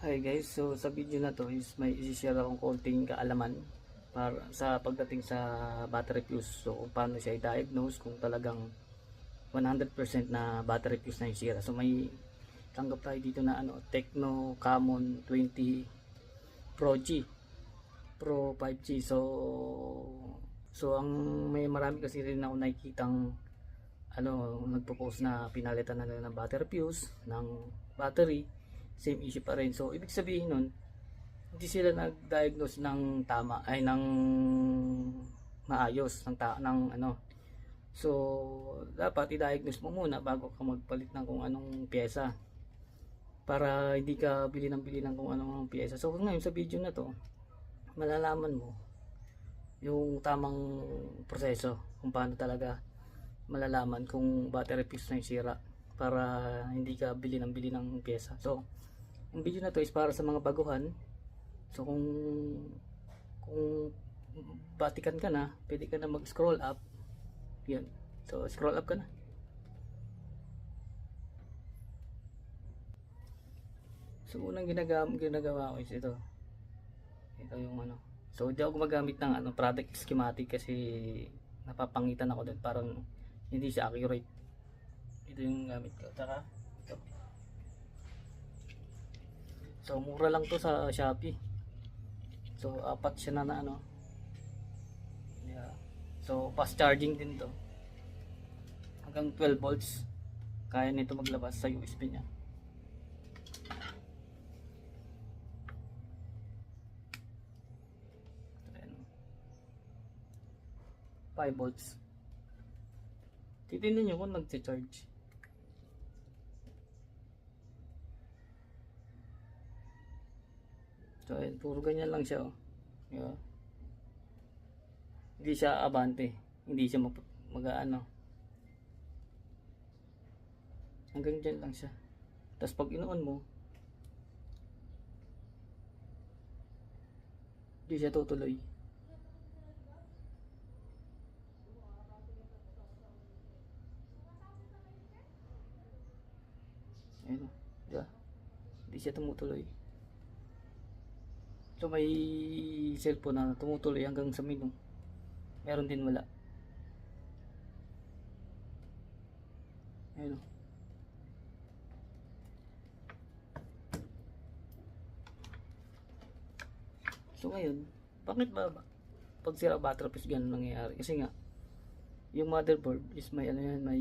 Hi guys, so sa video na to is may i-share akong konting kaalaman para sa pagdating sa battery fuse. So kung paano siya i-diagnose kung talagang 100% na battery fuse na yung sira. So may tanggap tayo dito na Tecno Camon 20 Pro G Pro 5G. So ang may marami kasi rin ako nakikitang nagpo-post na pinalitan na nila ng battery fuse ng battery, same issue pa rin. So ibig sabihin nun, hindi sila nag-diagnose ng tama ay ng maayos So dapat i-diagnose mo muna bago ka magpalit ng kung anong pyesa, para hindi ka bili ng kung anong pyesa. So ngayon sa video na to, malalaman mo yung tamang proseso kung paano talaga malalaman kung battery fuse na yung sira, para hindi ka bili ng pyesa. So ang video na to is para sa mga baguhan. So kung batikan ka na, pwede ka na mag-scroll up. Yun. So scroll up ka na. So unang ginagawa ko is ito. Ito yung So hindi ako gumagamit ng product schematic kasi napapangitan ako doon, parang hindi siya accurate. Ito yung gamit ko. Tsaka ito. So mura lang to sa Shopee. So apat siya na Yeah. So fast charging din to. Hanggang 12 volts kaya nito maglabas sa USB niya. Ayan. 5 volts. Titignan nyo kung nagche-charge. So ayan, puro ganyan lang siya. Yeah. Hindi siya abante. Hindi siya hanggang dyan lang siya. Tapos pag inuon mo, hindi siya tutuloy. Ayun, diba? Hindi siya tumutuloy. So may cellphone na tumutuloy hanggang sa menu. Meron din wala. Ayun. So ngayon, bakit ba pag sira battery fuse ganun nangyayari? Kasi nga yung motherboard is may may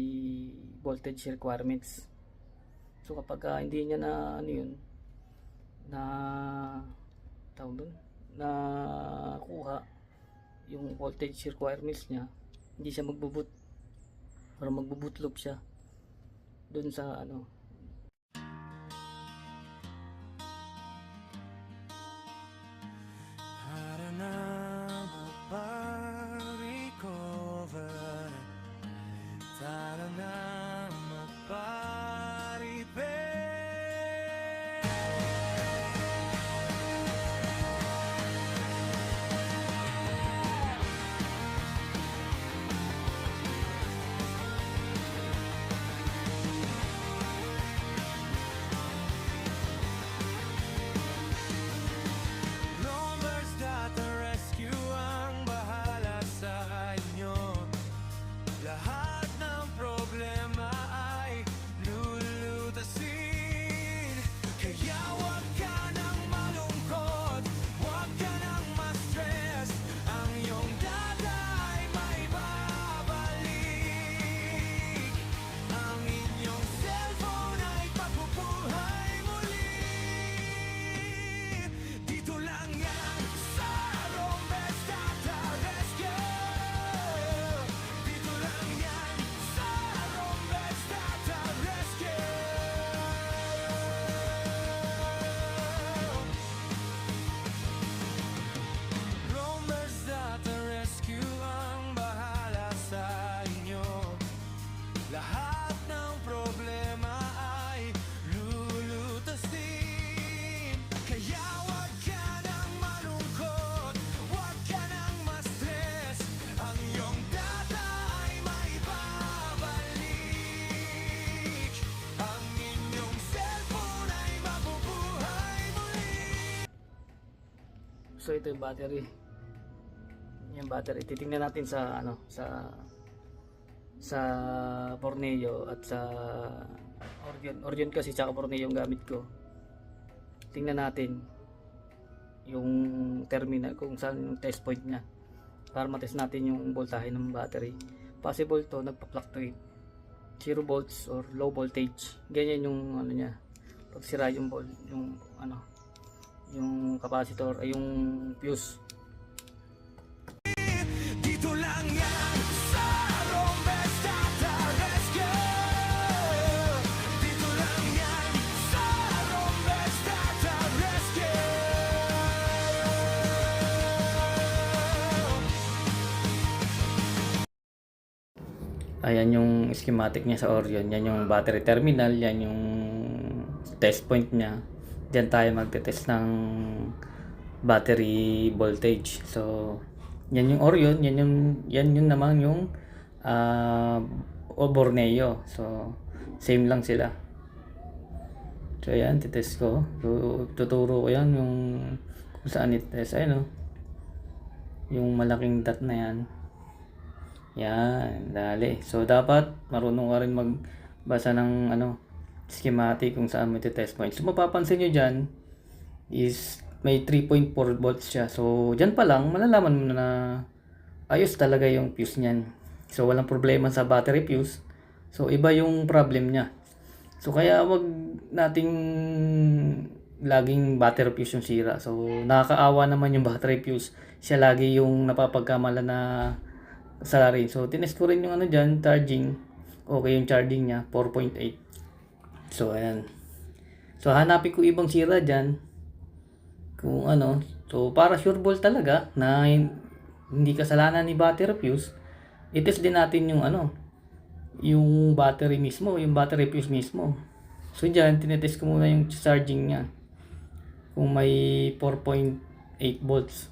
voltage requirements. So kapag hindi niya na na tawag doon, na kuha yung voltage requirements niya, hindi siya magbo-boot, or magbo-boot loop siya doon sa Para na magpa-recover, para na magpa-repair. So ito yung battery. Yung battery titingnan natin sa ano sa Borneo at sa Orion kasi tsaka Borneo yung gamit ko. Tingnan natin yung terminal kung saan yung test point niya para matest natin yung voltahe ng battery. Possible to nagpa-fluctuate 0 volts or low voltage. Ganyan yung ano niya. Pag sira yung yung capacitor ay yung fuse. Dito lang yan sa Rombes Data Rescue. Dito lang yan sa Rombes Data Rescue. Ayan yung schematic niya sa Orion. Yan yung battery terminal. Yan yung test point niya. Diyan tayo magte-test ng battery voltage. So, yan yung Orion. Yan yung naman yung Borneo. So, same lang sila. So, ayan. Titest ko. So, tuturo ko yan yung kung saan itest. Ayun o. Yung malaking dot na yan. Yan, dali. So, dapat marunong ka rin magbasa ng schematic kung saan mo iti-test point. So, mapapansin nyo dyan is may 3.4 volts siya. So, dyan pa lang, malalaman mo na ayos talaga yung fuse niyan. So, walang problema sa battery fuse. So, iba yung problem niya. So, kaya wag nating laging battery fuse yung sira. So, nakakaawa naman yung battery fuse. Siya lagi yung napapagkamala na salarin. So, tinest ko rin yung dyan, charging. Okay yung charging niya, 4.8. So, ayan. So, hanapin ko ibang sira dyan. Kung So, para sure ball talaga na hindi kasalanan ni battery fuse, itest din natin yung yung battery mismo, yung battery fuse mismo. So, dyan, tinetest ko muna yung charging niya. Kung may 4.8 volts.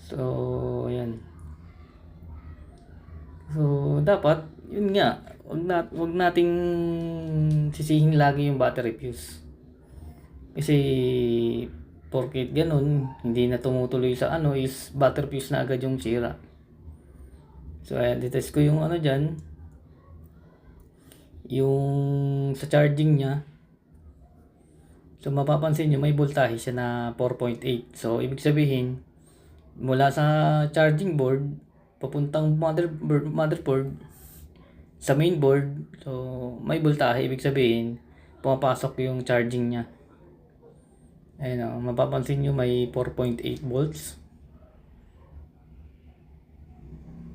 So, ayan. So, dapat, yun nga, wag nating sisihin lagi yung battery fuse. Kasi, porket ganun, hindi na tumutuloy sa is battery fuse na agad yung sira. So, ayan, ditest ko yung dyan, yung sa charging niya. So, mapapansin nyo, may voltahe siya na 4.8. So, ibig sabihin, mula sa charging board, papuntang motherboard sa mainboard, so may voltahe, ibig sabihin pumapasok yung charging niya. Ayun mapapansin nyo may 4.8 volts.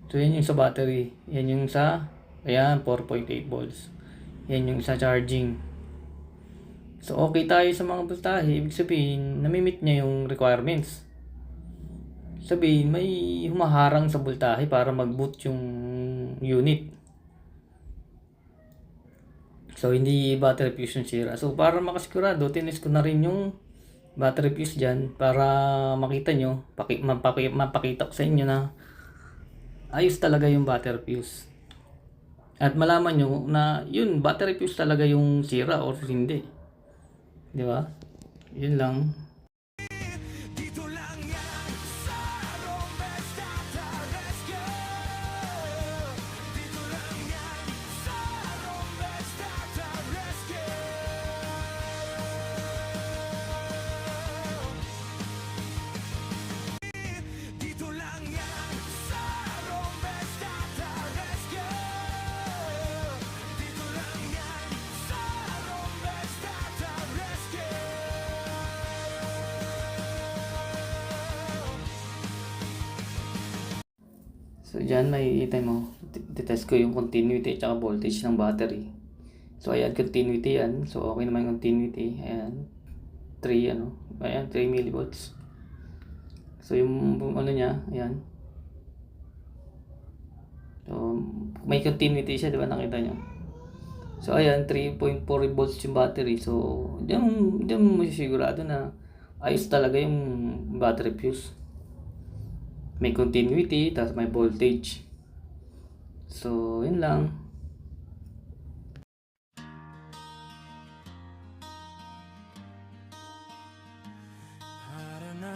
So yan yung sa battery, yan yung sa 4.8 volts, yan yung sa charging. So okay tayo sa mga voltahe, ibig sabihin namimit niya yung requirements. Sabihin may humaharang sa voltahe para mag-boot yung unit. So hindi battery fuse yung sira. So para makasigurado, tinest ko na rin yung battery fuse dyan para makita nyo, mapakita ko sa inyo na ayos talaga yung battery fuse. At malaman nyo na yun, battery fuse talaga yung sira or hindi. Di ba? Yun lang. Dito lang yan sa Rombes Data Rescue. Dito lang yan sa Rombes Data Rescue. Dito lang yan sa Rombes Data Rescue. Dito lang yan sa Rombes Data Rescue. So dyan makikita mo, titest ko yung continuity at saka voltage ng battery. So ayan, continuity yan. So okay naman yung continuity. Ayan, 3 millivolts. So yung niya, ayan. So may continuity siya, di ba, nakita nyo? So ayan, 3.4 volts yung battery. So diyan mo masisigurado na ayos talaga yung battery fuse. May continuity, tapos may voltage. So, yun lang. Para na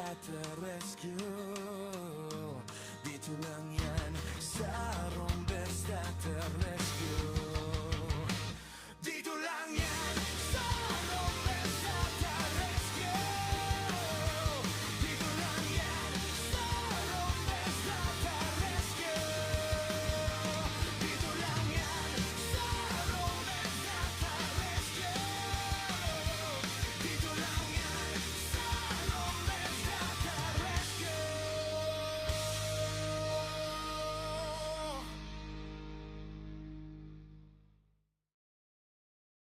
at the rescue. Dito lang